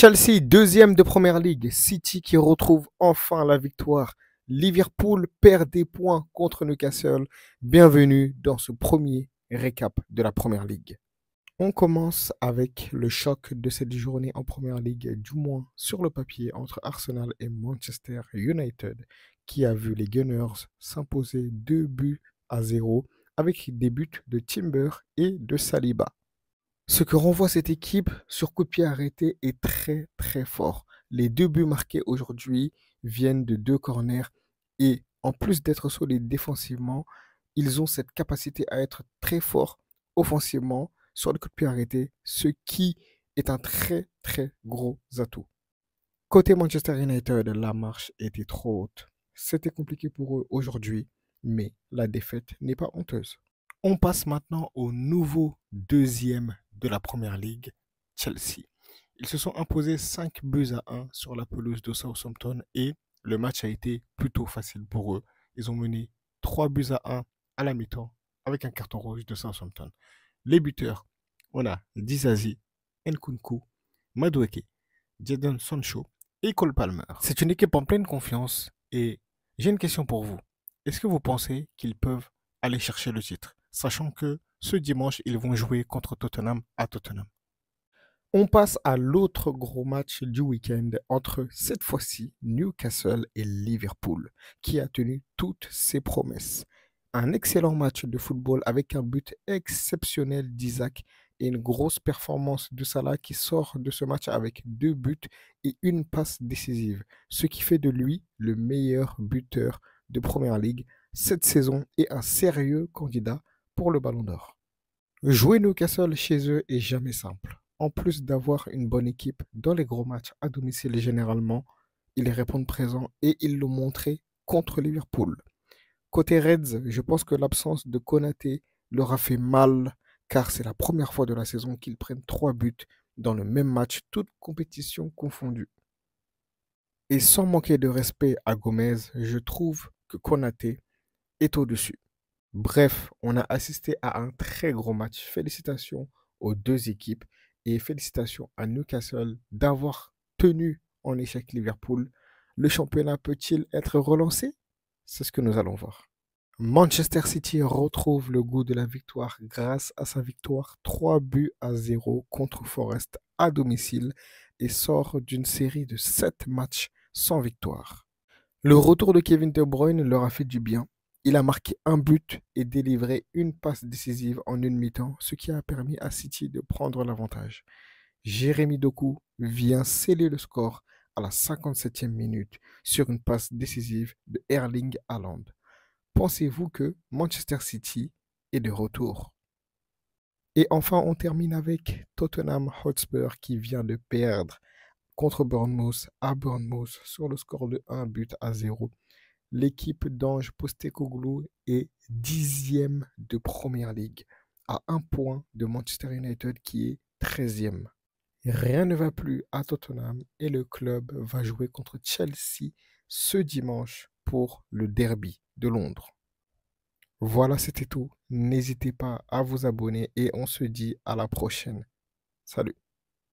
Chelsea, deuxième de Première Ligue. City qui retrouve enfin la victoire. Liverpool perd des points contre Newcastle. Bienvenue dans ce premier récap de la Première Ligue. On commence avec le choc de cette journée en Première Ligue, du moins sur le papier, entre Arsenal et Manchester United, qui a vu les Gunners s'imposer 2-0 avec des buts de Timber et de Saliba. Ce que renvoie cette équipe sur coup de pied arrêté est très très fort. Les deux buts marqués aujourd'hui viennent de deux corners et en plus d'être solides défensivement, ils ont cette capacité à être très forts offensivement sur le coup de pied arrêté, ce qui est un très très gros atout. Côté Manchester United, la marche était trop haute. C'était compliqué pour eux aujourd'hui, mais la défaite n'est pas honteuse. On passe maintenant au nouveau deuxième de la Première Ligue, Chelsea. Ils se sont imposés 5-1 sur la pelouse de Southampton et le match a été plutôt facile pour eux. Ils ont mené 3-1 à la mi-temps avec un carton rouge de Southampton. Les buteurs, on a Dizazi, Nkunku, Madueke, Jadon Sancho et Cole Palmer. C'est une équipe en pleine confiance et j'ai une question pour vous. Est-ce que vous pensez qu'ils peuvent aller chercher le titre, sachant que ce dimanche, ils vont jouer contre Tottenham à Tottenham? On passe à l'autre gros match du week-end entre, cette fois-ci, Newcastle et Liverpool, qui a tenu toutes ses promesses. Un excellent match de football avec un but exceptionnel d'Isaac et une grosse performance de Salah qui sort de ce match avec 2 buts et une passe décisive, ce qui fait de lui le meilleur buteur de Première Ligue cette saison et un sérieux candidat pour le Ballon d'Or. Jouer Newcastle chez eux est jamais simple. En plus d'avoir une bonne équipe dans les gros matchs à domicile généralement, ils répondent présents et ils l'ont montré contre Liverpool. Côté Reds, je pense que l'absence de Konaté leur a fait mal car c'est la première fois de la saison qu'ils prennent 3 buts dans le même match, toutes compétitions confondues. Et sans manquer de respect à Gomez, je trouve que Konaté est au-dessus. Bref, on a assisté à un très gros match. Félicitations aux deux équipes et félicitations à Newcastle d'avoir tenu en échec Liverpool. Le championnat peut-il être relancé? C'est ce que nous allons voir. Manchester City retrouve le goût de la victoire grâce à sa victoire 3-0 contre Forest à domicile et sort d'une série de 7 matchs sans victoire. Le retour de Kevin De Bruyne leur a fait du bien. Il a marqué un but et délivré une passe décisive en une mi-temps, ce qui a permis à City de prendre l'avantage. Jérémy Doku vient sceller le score à la 57e minute sur une passe décisive de Erling Haaland. Pensez-vous que Manchester City est de retour? Et enfin, on termine avec Tottenham Hotspur qui vient de perdre contre Bournemouth à Bournemouth sur le score de 1-0. L'équipe d'Ange Postecoglou est 10e de Première Ligue, à 1 point de Manchester United qui est 13e. Rien ne va plus à Tottenham et le club va jouer contre Chelsea ce dimanche pour le derby de Londres. Voilà, c'était tout. N'hésitez pas à vous abonner et on se dit à la prochaine. Salut.